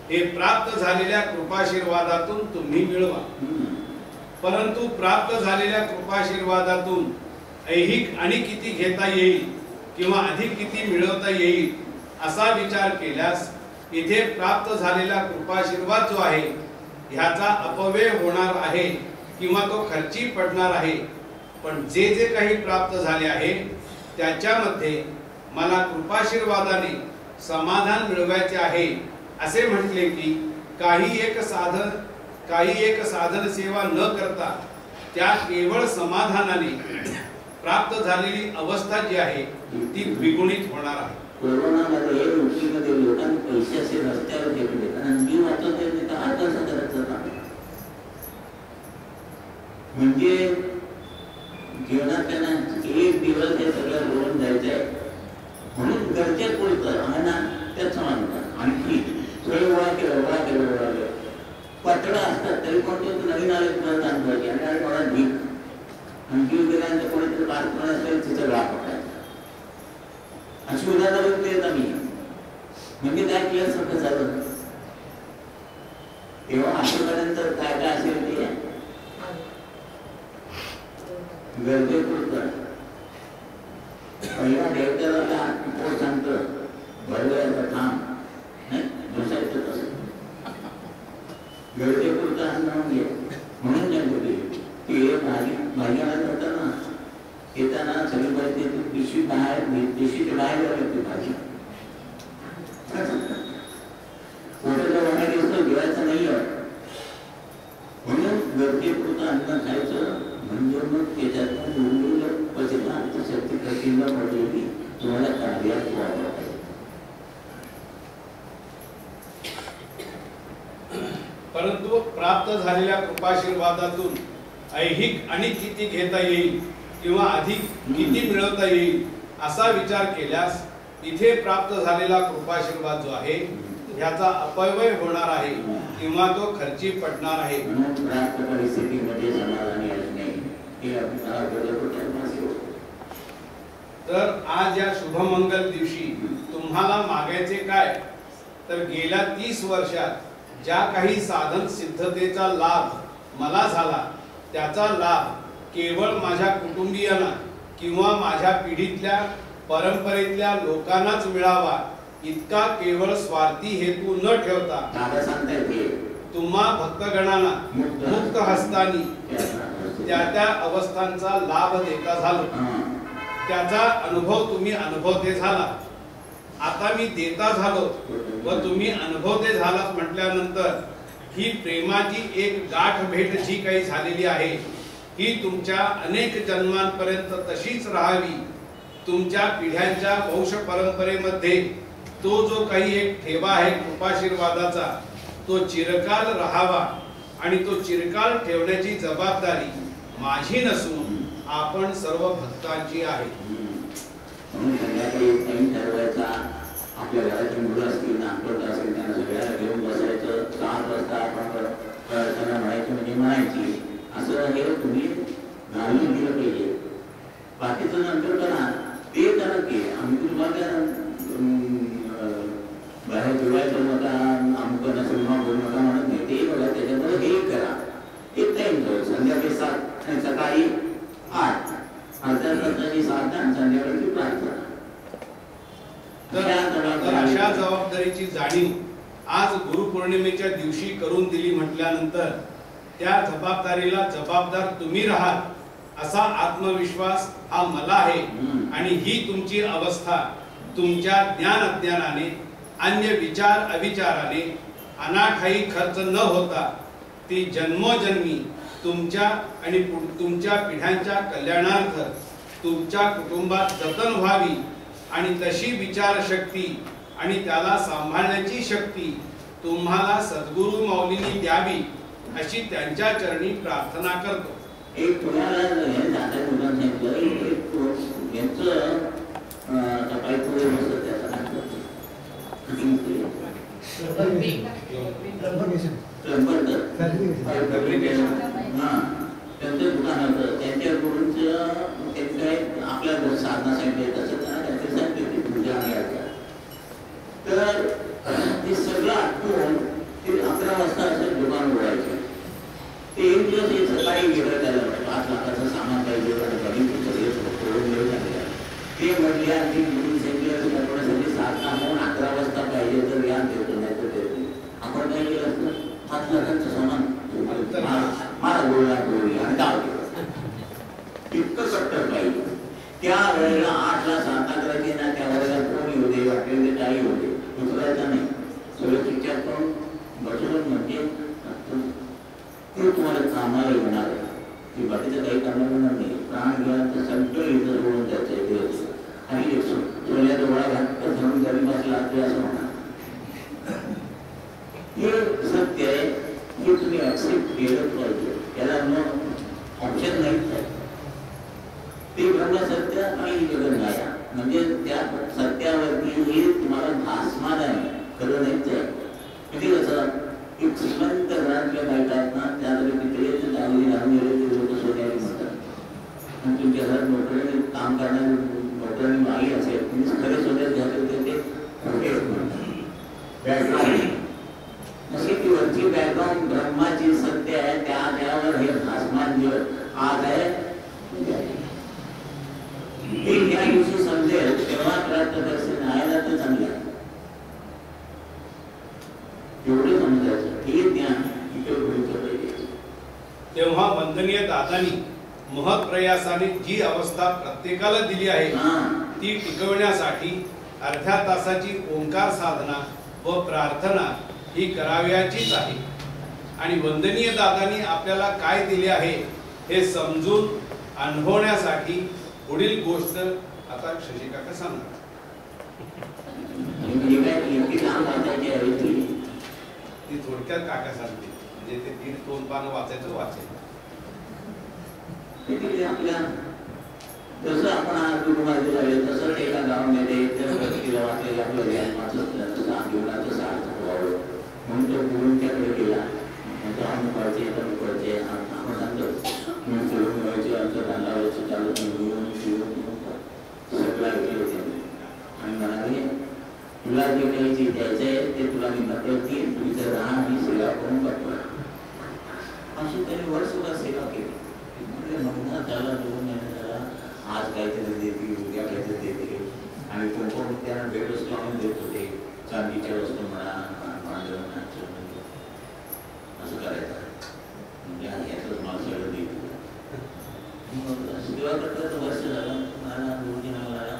हे प्राप्त झालेल्या कृपाशीर्वादातून तुम्ही मिळवा. परंतु प्राप्त झालेल्या कृपाशीर्वादातून ऐहिक आणि किती घेता येईल किंवा अधिक किती मिळवता येईल असा विचार केल्यास इथे प्राप्त झालेला कृपाशीर्वाद जो आहे ह्याचा अपव्यय होणार आहे किंवा तो खर्ची पडणार आहे. पण जे जे काही प्राप्त झाले आहे त्याच्यामध्ये मला कृपाशीर्वादाने समाधान मिळवायचे आहे असे म्हटले की काही एक साधन सेवा न करता त्या केवळ समाधानाने प्राप्त झालेली अवस्था जी आहे ती द्विगुणित होणार आहे. कोरोनामध्ये लोकांनी पैशाचे रस्त्यावर घेतले कारण मी वाचवते म्हणजे जीवनात त्यांना एक दिवस हे सगळं बोलून जायचंय म्हणून घरचे बोलतं आहे ना त्यात समाधान आणखी गोळा केलं पातळ असतात तरी पण तो नवीन आले परत आणतो आणि मला भीक आणखी गेल्यानंतर कोणीतरी बातमी असेल तिचं राग पडायचं अशी उदाहरणं देत आम्ही म्हणजे काय केलं सगळं झालं तेव्हा असेपर्यंत काय काय असेल ते गरजेपुरतं पहिला देवतेला कोण सांगतं भरवयाचं काम नाही बसायचं तसं गरजेपुरतं अन्न घे म्हणून सांगतो की हे भाजीला जाताना येताना सगळी माहिती पिशवी पिशवीच्या बाहेर लागते भाजी पोटाला वाहण्यात येतो घेवायचं नाही म्हणून चिन्ह पडलेली तुम्हाला कार्यात वापरता येईल. परंतु प्राप्त झालेल्या कृपाशीर्वादातून ऐहिक आणि किती घेता येईल किंवा अधिक किती मिळवता येईल असा विचार केल्यास इथे प्राप्त झालेला कृपाशीर्वाद जो आहे ह्याचा अपव्यय होणार आहे किंवा तो खर्ची पडणार आहे. म्हणून प्राप्त परिस्थितीमध्ये समाधानी असणे हे आपल्याला गरज आहे. तर आज या शुभमंगल दिवशी तुम्हाला मागायचे काय तर गेल्या 30 वर्षात ज्या काही साधन सिद्धतेचा लाभ मला झाला त्याचा लाभ केवळ माझ्या कुटुंबियांना किंवा माझ्या पिढीतल्या परंपरेतल्या लोकांनाच मिळावा इतका केवळ स्वार्थी हेतू न ठेवता तुम्हा भक्तगणांना मुक्त हस्तानी त्या त्या अवस्थांचा लाभ देता झालो. त्याचा अनुभव तुम्ही अनुभवते झाला. आता मी देता झालो व तुम्ही अनुभवते झालात म्हटल्यानंतर ही प्रेमाची एक गाठ भेट जी काही झालेली आहे ही तुमच्या अनेक जन्मांपर्यंत तशीच राहावी. तुमच्या पिढ्यांच्या वंश परंपरेमध्ये तो जो काही एक ठेवा आहे कृपाशीर्वादाचा तो चिरकाल राहावा आणि तो चिरकाल ठेवण्याची जबाबदारी माझी नसून आपण सर्व भक्तांची आहे. म्हणून संध्याकाळी टाइम ठरवायचा. आपल्या घराची मुलं असतील नागपूर असतील त्यांना सगळ्याला घेऊन बसायचं. 7 वाजता आपण त्यांना म्हणायची म्हणजे म्हणायची असं हे तुम्ही घालून दिलं पाहिजे. बाकीचं नंतर करा ते करा की आम्ही तुम्हाला बाहेर फिरवाय करू नका अमुकांना सिनेमा बोलू नका म्हणत नाही. ते बघा त्याच्यामध्ये हे करा. एक टाइम ठेव संध्याकाळी 7 आणि सकाळी 8 अर्ध्या तासाची साधना संध्याकाळची प्रार्थना. तर अशा जबाबदारीची जाणीव आज गुरुपौर्णिमेच्या दिवशी करून दिली म्हटल्यानंतर त्या जबाबदारीला जबाबदार तुम्ही राहाल असा आत्मविश्वास हा मला आहे. आणि ही तुमची अवस्था तुमच्या ज्ञान अज्ञानाने अन्य विचार अविचाराने अनाठाई खर्च न होता ती जन्मोजन्मी तुमच्या आणि तुमच्या पिढ्यांच्या कल्याणार्थ तुमच्या कुटुंबात जतन व्हावी आणि तशी विचारशक्ती आणि त्याला सांभाळण्याची शक्ती तुम्हाला सद्गुरु माऊलींनी द्यावी अशी त्यांच्या चरणी प्रार्थना करतो. एक तुम्हाला हे दादा मुलांना सांगितलं यांचं सकाळी पुढे बसत त्याचा त्यांचं दुकान होतं त्यांच्याकडून आपल्या साधना सांगितले तसं त्यांचे सांगितले पूजा तर ते सगळं आठवून ते 11 वाजता असं दुकान उघडायचं. ते एक दिवस हे सकाळी गेलं त्याला 5 लाखाचं सामान पाहिजे ते म्हटले आणि थोड्यासाठी साधना म्हणून 11 वाजता पाहिजे तर या देतो नाही तर देतो. आपण काय केलं असतं 5 लाखांचं सामान मला गोळा गोळी आणि डाव इतकं कट्टर पाहिजे. त्या वेळेला 8 ला साधना करायची ना त्या वेळेला कोणी होते वाटले होते काही होते उचलायचं नाही. सगळं विचार करून बसून म्हणजे ते तुम्हाला कामाला येणार आहे की बाकीचं काही करणार नाही. प्राण गेल्यानंतर सगळं इथं सोडून जायचं दिवस आणि सोन्या डोळा घातक धरून जरी बसला ते असं होणार. हे सत्य आहे हे तुम्ही ऍक्सेप्ट केलं पाहिजे. याला ऑप्शन नाही. ते ब्रह्मसत्य आणि जगन्माया म्हणजे त्या सत्यावरती हे तुम्हाला भासमान आहे खरं नाहीच आहे. किती कसं एक श्रीमंत घरातल्या बायकात ना त्यामध्ये तिकडे चांगली घालून गेले ते लोक सोन्याची म्हणतात. आणि तुमच्या घरात नोकरीने काम करणारे नोकरांनी मागे असेल तुम्ही खरे सोन्यात घ्यायचे होते ते खोटे बॅकग्राऊंड अशी ती वरची बॅकग्राऊंड ब्रह्माची सत्य आहे. त्यावर हे भासमान जे आज आहे हे ज्या दिवशी समजेल तेव्हा प्राप्त दर्शन आयला तर चांगलं आहे. एवढं समजायचं हे ज्ञान इथे घडलं पाहिजे. तेव्हा वंदनीय दादांनी महत्प्रयासाने जी अवस्था प्रत्येकाला दिली आहे ती टिकवण्यासाठी अर्ध्या तासाची ओंकार साधना व प्रार्थना ही करावयाचीच आहे. आणि वंदनीय दादांनी आपल्याला काय दिले आहे हे समजून अनुभवण्यासाठी पुढील गोष्ट आता शशी काका सांगा. म्हणजे काय इतकी लांब वाचायची आहे ती थोडक्यात काका सांगते, म्हणजे ते 1.5-2 पानं वाचायचं वाचायचं. आपल्या जसं आपण आज गुरुमार्ग झाले तसंच एका गावामध्ये त्या व्यक्तीला वाटलेलं आपलं ज्ञान वाचत जीवनाचं सार्थ व्हावं म्हणून तो गुरुंच्याकडे गेला. पळचे आपण सांगतो मिळवायचे अंतर बांधावायचं चालत मिळून सगळा घेतले होते आणि म्हणाले तुला जे काही जे द्यायचं आहे ते तुला मी नकळत देईन, तू इथं राहा आणि सेवा करून पाठवा. अशी त्यांनी वर्षभर सेवा केली. महिना झाला 2 महिने झाला, आज काहीतरी देते उद्या काहीतरी देते आणि कोण त्यांना भेट वस्तू आणून देत होते, चांदीच्या वस्तू म्हणा भांडवल म्हणा असं करायचं म्हणजे यातच मला सगळं देत. सेवा करता वर्ष झालं मला गुरुजी म्हणाला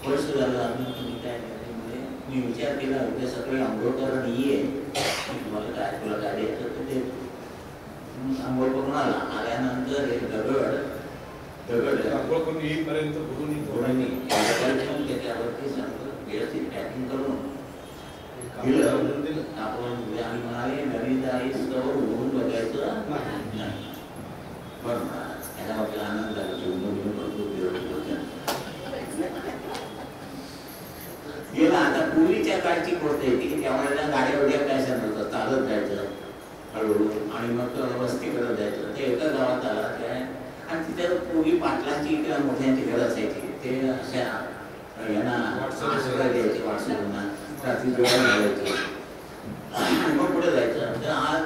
वर्ष झालं अजून तुम्ही काय केलं. म्हणजे मी विचार केला उद्या सकाळी आंघोळ करून ये तुम्हाला काय तुला काय द्यायचं तर ते आंघोळ करून आल्यानंतर एक दगड आंघोळ करून येईपर्यंत गुरुनी त्याच्यावरती व्यवस्थित पॅकिंग करून आपण आम्ही म्हणाले नवीन तारीख होऊन बघायचं नाही बरं त्याला आपला आनंद झाला. गेला आता पूर्वीच्या काळची गोष्ट आहे की त्यावेळेला गाड्या वड्या काय सांगत चालत जायचं हळूहळू आणि मग वस्ती करत जायचं. ते एका गावात आला काय आणि तिथे पूर्वी पाटलांची किंवा मोठ्यांची घर असायची. ते अशा यांना द्यायचे वाटसरूंना रात्री जेवण घालायचे आणि मग पुढे जायचं. तर आज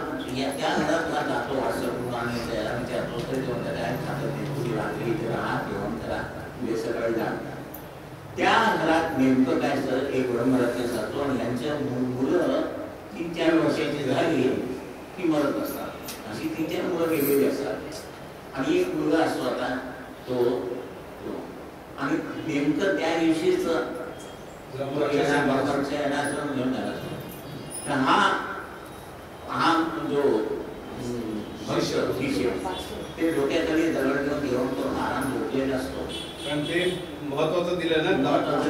त्या घरात का जातो वाटसरूंना आणि त्याला विचारतो तरी जेवण काय खातात नाही पुढे रात्री इथे राहा जेवण करा उद्या सकाळी जा. त्या घरात नेमकं काय सर एक वडमरात्री जातो आणि यांच्या मुलं 3-4 वर्षाची झाली की मरत असतात. अशी 3-4 मुलं वेगवेगळी असतात आणि एक मुलगा असतो आता तो आणि नेमकं त्या दिवशीच घेऊन आला. तर हा जो शिष्य ते डोक्याखाली दगड घेऊन तो आराम झोपलेला असतो. कारण ते महत्वाचं दिलं ना, महत्वाचं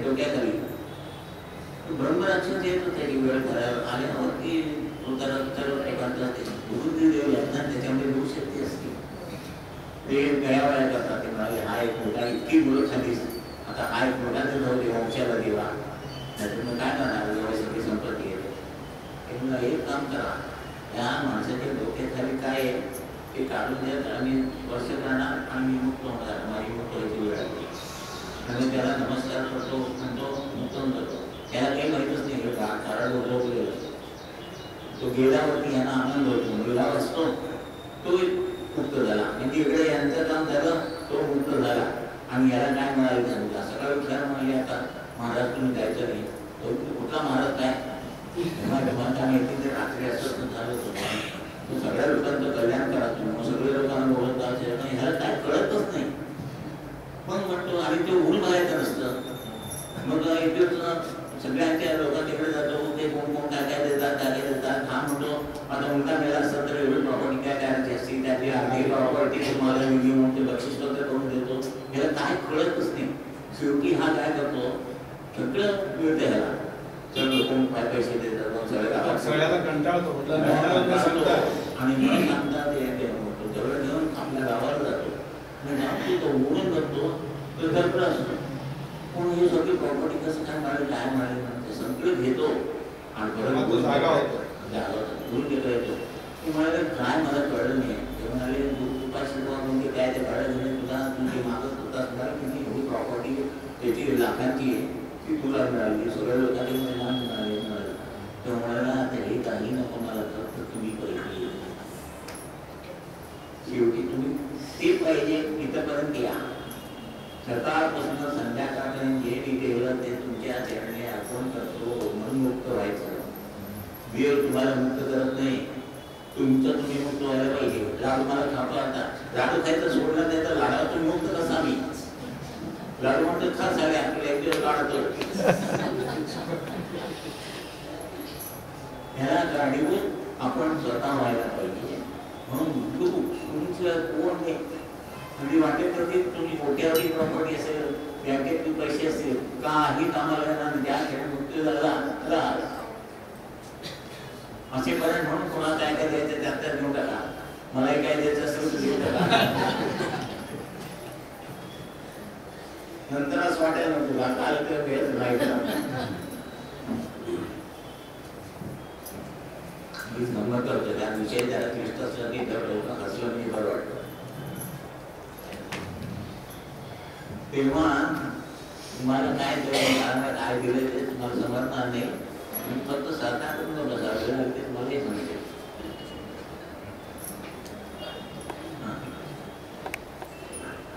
डोक्याखाली ब्रह्मराक्षस येत होते की वेळ करायला आल्यावरती गुरुदेव यांना त्याच्यामध्ये लोक शक्ती असते. ते गयावया करतात. ते म्हणाले हा एक मोठा इतकी मुलं खाली आता हा एक मोठा देव वंशाला देवा नाहीतर मग काय करणार जेव्हा सगळी संपत्ती येते. ते म्हणलं एक काम करा या माणसाच्या डोक्याखाली काय आहे ते काढून द्या आणि स्पर्श करणार आणि मी मुक्त होणार माझी मुक्त व्हायची वेळ आली आणि त्याला नमस्कार करतो म्हणतो मुक्त होऊन जातो. त्याला काही माहीतच नाही कारण उद्भवलेलं असतो. तो गेल्यावरती यांना आनंद होतो. मुलगा असतो तो मुक्त झाला म्हणजे इकडे यांचं काम झालं तो मुक्त झाला आणि याला काय म्हणाले सांगितलं. सकाळी उठल्यावर म्हणाले आता महाराज तुम्ही जायचं नाही. तो कुठला महाराज काय माहिती रात्री असं झालं होतं. सगळ्या लोकांचं कल्याण करा तुम्ही सगळ्या लोकांना बोलत ह्याला काय कळतच नाही. पण म्हणतो आणि ते ऊन बघायचं नसतं. मग इथे सगळ्यांच्या लोकांकडे जातो ते कोण कोण काय काय देतात हा म्हणतो आता मुलगा मेला असता तर एवढी प्रॉपर्टी काय करायची असती त्याची अर्धी प्रॉपर्टी तुम्हाला निधी म्हणून ते बक्षीसपत्र करून देतो. ह्याला काय कळतच नाही. शेवटी हा काय करतो सगळं मिळतं ह्याला सगळं लोक काय पैसे देतात सगळ्याला कंटाळतो आणि म्हणून सांगतात जवळ घेऊन आपल्या गावाला जातो म्हणजे तो उडून करतो तो दर्पण असतो. पण हे सगळी प्रॉपर्टी कसं काय मिळाली काय मिळाली म्हणते सगळं घेतो आणि परत जागा होतो दूर घेतो येतो. ते म्हणाले काय मला कळलं नाही. ते म्हणाले उपाशी म्हणजे काय ते कळलं नाही तुला तुझी मागत होतास किती एवढी प्रॉपर्टी त्याची लाखांची आहे ती तुला मिळाली सगळ्या लोकांनी मला मिळाली म्हणाले. ते म्हणाला आता हे काही नको मला तर तुम्ही पाहिजे शेवटी तुम्ही ते पाहिजे इथंपर्यंत या. सकाळपासून संध्याकाळपर्यंत जे मी केलं ते तुमच्या चरणी अर्पण करतो म्हणून मुक्त व्हायचं. देव तुम्हाला मुक्त करत नाही तुमचं तुम्ही मुक्त व्हायला पाहिजे. लाडू मला खातो आता लाडू खायचं सोडलं नाही तर लाडा तुम्ही मुक्त कसा मी लाडू म्हणतो खा झाले आपल्याला एक दिवस काढतो ह्याला काढीवर आपण स्वतः व्हायला पाहिजे. म्हणून तुमचं कोण नाही म्हणजे वाटेल तर तुम्ही मोठ्यावरी प्रॉपर्टी असेल बँकेत पैसे असतील काही कामाला येणार त्या क्षणी मृत्यू झाला राहिला असे पर्यंत म्हणून कोणाला काय काय द्यायचं त्यात घेऊन टाका मलाही काय द्यायचं असेल तर घेऊन टाका नंतर असं वाटायला तुला काल तर वेळ राहायचं गंमत होतं त्या विषय त्याला क्लिष्ट असलं की हसलं मी बरं वाटतं तेव्हा तुम्हाला काय काय दिलं ते तुम्हाला समजणार नाही मी फक्त साधना करून बसावं ते तुम्हाला हे समजेल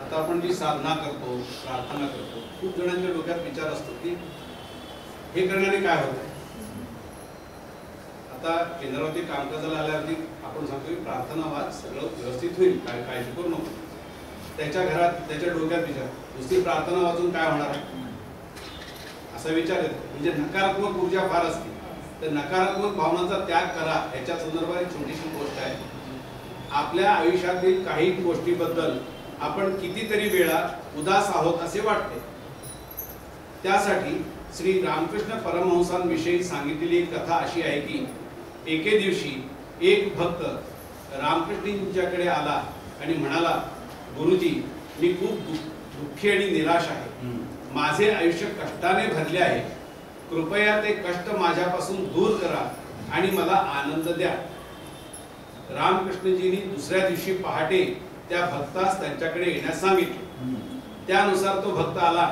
आता आपण जी साधना करतो प्रार्थना करतो खूप जणांच्या डोक्यात विचार असतो की हे करण्याने काय होतं आता केंद्रावरती कामकाजाला आल्यावरती आपण सांगतो की प्रार्थना वाच सगळं व्यवस्थित होईल काय काळजी करू नको त्याच्या घरात त्याच्या डोक्यात विचार नुसती प्रार्थना वाचून काय होणार असा विचार येतो म्हणजे नकारात्मक ऊर्जा फार असते तर नकारात्मक भावनांचा त्याग करा याच्या संदर्भात एक छोटीशी गोष्ट आहे आपल्या आयुष्यातील काही गोष्टीबद्दल आपण कितीतरी वेळा उदास आहोत असे वाटते त्यासाठी श्री रामकृष्ण परमहंसांविषयी सांगितलेली एक कथा अशी आहे की एके दिवशी एक भक्त रामकृष्णजींच्याकडे आला आणि म्हणाला गुरुजी मी खूप दुःखी आणि निराश आहे माझे आयुष्य कष्टाने भरले आहे कृपया ते कष्ट माझ्यापासून दूर करा आणि मला आनंद द्या रामकृष्णजींनी दुसऱ्या दिवशी पहाटे त्या भक्तास त्यांच्याकडे येण्यास सांगितले त्यानुसार तो भक्त आला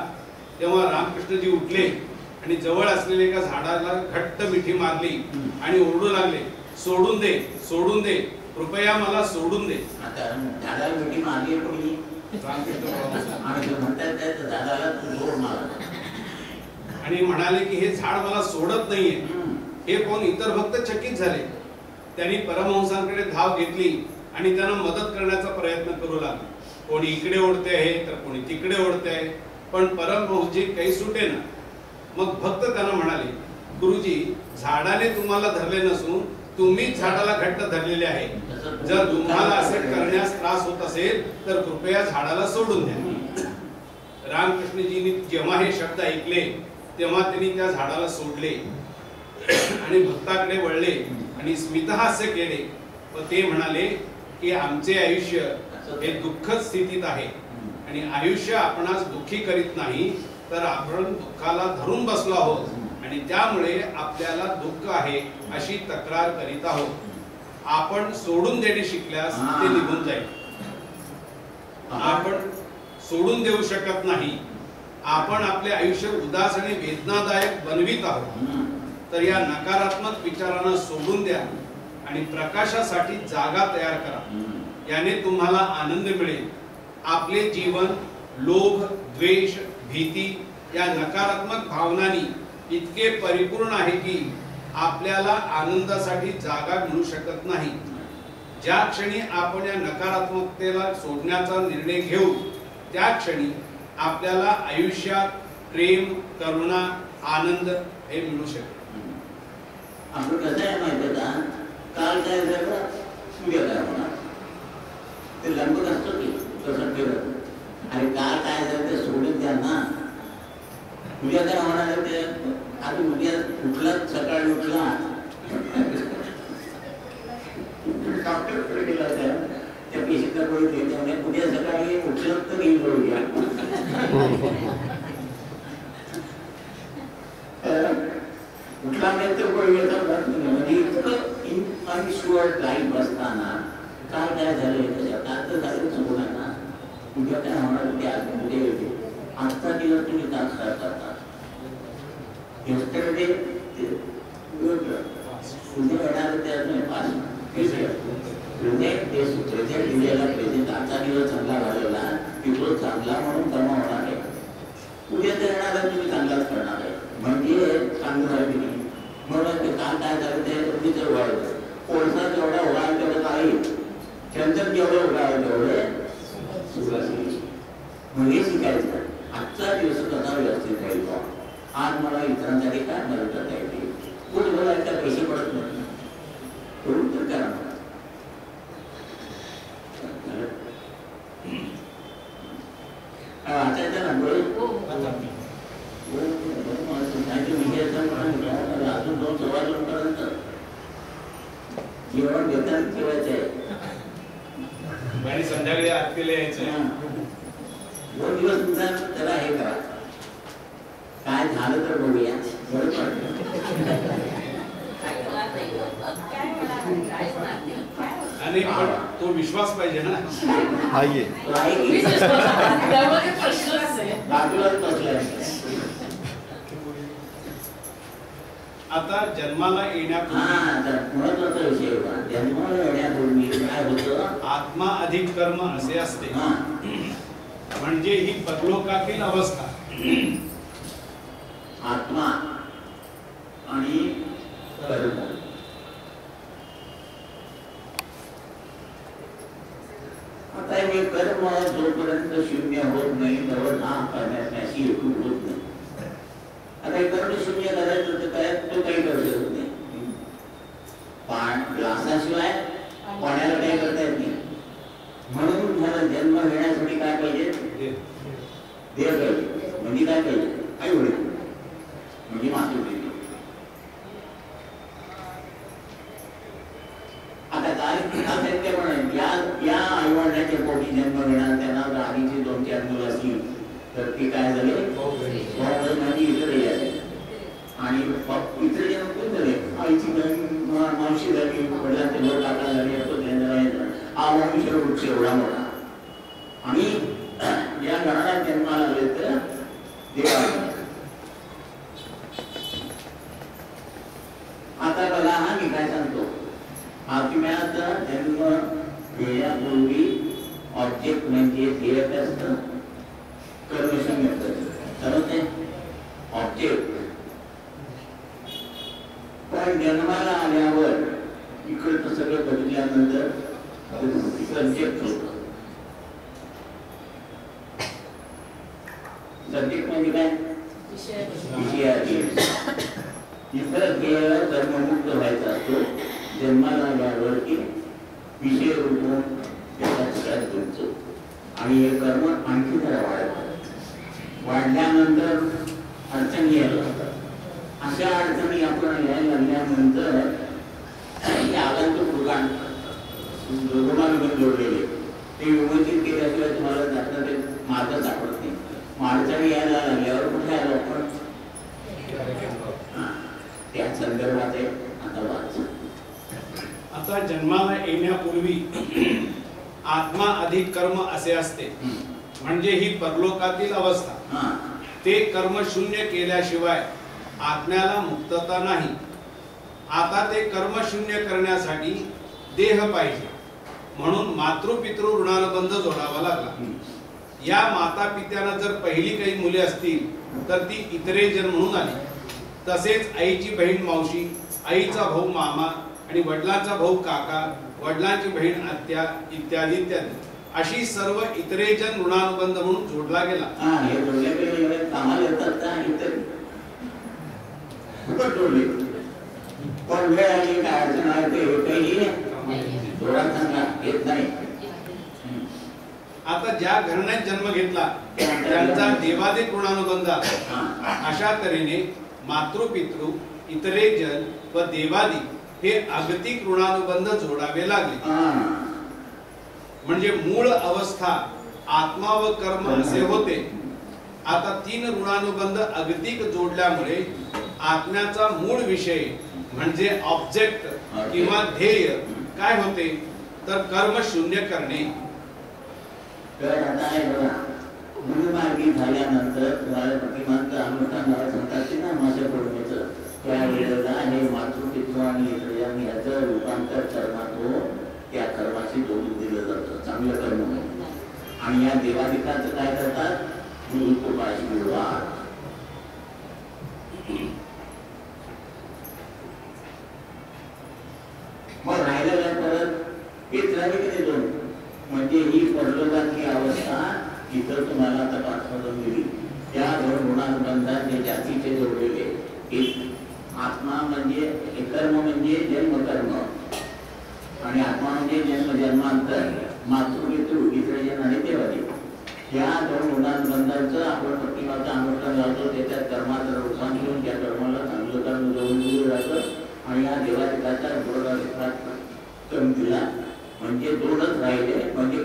तेव्हा रामकृष्णजी उठले आणि जवळ असलेल्या एका झाडाला घट्ट मिठी मारली आणि ओरडू लागले सोडून दे कृपया मला सोडून दे आता झाडाला मिठी मारली कोणी आणि म्हणाले की हे झाड मला सोडत नाहीये हे पाहून इतर भक्त चकित झाले त्यांनी परमहंसांकडे धाव घेतली आणि त्यांना मदत करण्याचा प्रयत्न करू लागले कोणी इकडे ओढते आहे तर कोणी तिकडे ओढते आहे पण परमहंसजी काही सुटे ना मग भक्त त्यांना म्हणाले गुरुजी झाडाने तुम्हाला धरले नसून तुम्हीच झाडाला घट्ट धरलेले आहे जर तुम्हाला असे करण्यास त्रास होत असेल तर कृपया झाडाला सोडून द्या रामकृष्णजींनी जेव्हा हे शब्द ऐकले तेव्हा त्यांनी त्या झाडाला सोडले आणि भक्ताकडे वळले आणि स्मितहास्य केले व ते म्हणाले की आमचे आयुष्य हे दुःखद स्थितीत आहे आणि आयुष्य आपणास दुःखी करीत नाही तर आपण दुःखाला धरून बसलो आहोत आणि त्यामुळे आपल्याला दुःख आहे अशी तक्रार करीत आहोत आपण सोडून देणे शिकल्यास ते निघून जाईल आपण सोडून देऊ शकत नाही आपण आपले आयुष्य उदास आणि वेदनादायक बनवित आहोत तर या नकारात्मक विचारांना सोडून द्या आणि प्रकाशासाठी जागा तयार करा याने तुम्हाला आनंद मिळेल आपले जीवन लोभ द्वेष भीती या नकारात्मक भावनांनी इतके परिपूर्ण आहे की आपल्याला आनंदासाठी जागा मिळू शकत नाही ज्या क्षणी आपण या नकारात्मकतेला सोडण्याचा निर्णय घेऊ त्या क्षणी आपल्याला आयुष्यात प्रेम करुणा आनंद हे मिळू शकेल आपण कसं आहे माहिती का काल काय झालं उद्या काय होणार ते लंबत असतो की तसं ठेवत आणि काल काय झालं ते सोडून द्या ना उद्या काय होणार ते आता उद्या उठला सकाळी उठला डॉक्टरकडे गेला त्या पेशंटला गोळी द्यायच्या उद्या सकाळी उठलं तर ही गोळी घ्या उठला नाही तर गोळी घेता म्हणजे इतकं अनशुअर लाईफ असताना काल काय झालं काल तर झालं चुकून आहे ना उद्या काय होणार उद्या उद्या येते आजचा दिवस तुम्ही तास करता yesterday उद्या येणार ते अजून पाच प्रेझेंट दिलेला प्रेझेंट आजचा दिवस चांगला घालवला तिथं चांगला म्हणून कर्म होणार आहे उद्या तर येणार तुम्ही चांगलाच करणार आहे म्हणजे चांगलं झालं की नाही म्हणून ते काल काय झालं ते तिचं वळलं कोळसा जेवढा उडाल तेवढं काही चंदन जेवढं उडाल तेवढे सुखाशी म्हणजे शिकायचं आजचा दिवस कसा व्यवस्थित राहिला आज मला इतरांसाठी काय मदत करता येते कुठे बोलायला पैसे पडत नाही करून तर करा आता सक्तीला यायचं. 2 दिवस तुमचा त्याला हे करा, काय झालं तर बघूया. आणि पण तो विश्वास पाहिजे ना. आता जन्माला महत्वाचा विषय होता. जन्माला येण्यापूर्वी काय होतं, आत्मा अधिक कर्म असे असते. म्हणजे ही परलोकातील अवस्था. आत्मा आणि कर्म. आता हे कर्म जोपर्यंत शून्य होत नाही तोवर हा करण्याची हेतू होत नाही. आता हे कर्म शून्य करायचं तर काय, तो काही करू शकत नाही. ग्लासाशिवाय पाण्याला काही करता येत नाही. म्हणून मला जन्म घेण्यासाठी काय पाहिजे, देह पाहिजे. म्हणजे काय पाहिजे, आई वडील म्हणजे मातृत्व. आता काय या आई वडिलांच्या पोटी जन्म घेणार, त्यांना जर आधीची 2-4 मुलं असली तर ती काय झाले, म्हणजे इकडे झाले. आणि इकडे जन्म कोण झाले, आईची मावशी झाली, वडिलांचे लोक काका झाले, हा वंश वृक्ष एवढा मोठा. आणि या घराला जन्माला आले तर देवा. आता बघा, हा मी काय सांगतो, आत्म्याचा जन्म घेण्यापूर्वी ऑब्जेक्ट म्हणजे ध्येय असतं, कर्मशून्य असतं. ऑब्जेक्ट. पण जन्माला आल्यावर इकडचं सगळं बदलल्यानंतर सब्जेक्ट होतं. सब्जेक्ट म्हणजे काय, विषयाचे. इतर ध्येय कर्ममुक्त व्हायचा असतो. जन्माला आल्यावरती विषय रूपून त्याचा तुमचं. आणि हे कर्म आणखी जरा वाढल्यानंतर अडचणी यायला लागतात. अशा अडचणी आपण यायला लागल्यानंतर आगंतुक दुकान जोडलेले ते व्यवस्थित केल्याशिवाय तुम्हाला जास्त ते मार्ग सापडत नाही. अडचणी यायला लागल्यावर कुठे आलो आपण, त्या संदर्भात आता वाच. आता जन्माला येण्यापूर्वी आत्मा अधिक कर्म असे असते. म्हणजे ही परलोकातील अवस्था. ते कर्म शून्य केल्याशिवाय आत्म्याला मुक्तता नाही. आता ते कर्म शून्य करण्यासाठी देह पाहिजे. म्हणून मातृपितृ ऋणानुबंध जोडावा लागला. या माता पित्यांना जर पहिली काही मुले असतील तर ती इतरेजन म्हणून आली. तसेच आईची बहीण मावशी, आईचा भाऊ मामा आणि वडिलांचा भाऊ काका, वडिलांची बहीण आत्या इत्यादी इत्यादी अशी सर्व इतरेजन ऋणानुबंध म्हणून जोडला गेला. आता ज्या घराण्यात जन्म घेतला त्यांचा देवादिक ऋणानुबंध. अशा तऱ्हेने मातृपितृ, इतरेजन व देवादी हे अगतिक ऋणानुबंध जोडावे लागले. म्हणजे मूळ अवस्था आत्मा व कर्म असे होते. आता 3 ऋणानुबंध अगतिक जोडल्यामुळे आत्म्याचा मूळ विषय म्हणजे ऑब्जेक्ट किंवा ध्येय काय होते तर कर्म शून्य करणे. मार्गी झाल्यानंतर तुम्हाला प्रतिमांचं अनुष्ठान सांगतात ना माझ्या कुटुंबाचं, त्यावेळेला हे मातृपितृ आणि इतरांनी याचं रूपांतर कर्मात त्या कर्माशी जोडून दिलं जातं, चांगलं कर्म म्हणून. आणि या देवादिकाचं काय करतात, मग राहिलेल्या परत हेच राहिले की दोन. म्हणजे ही परलोकाची अवस्था इथं तुम्हाला आता पाठवून दिली. त्या 2 ऋणानुबंधात जे जातीचे जोडलेले, एक आत्मा म्हणजे कर्म म्हणजे जन्मकर्म आणि आत्मा म्हणजे जन्मांतर, मातृपितृ, इतरेजन आणि देवादी. या 2 ऋणानुबंधांचं आपण प्रतिमाचं अनुष्ठान लावतो. त्याच्यात कर्माचं रूपांतर घेऊन त्या कर्माला चांगलं कर्म जोडून दिलं जातं आणि या देवादिकाचा गुणगान करून दिला. म्हणजे 2च राहिले. म्हणजे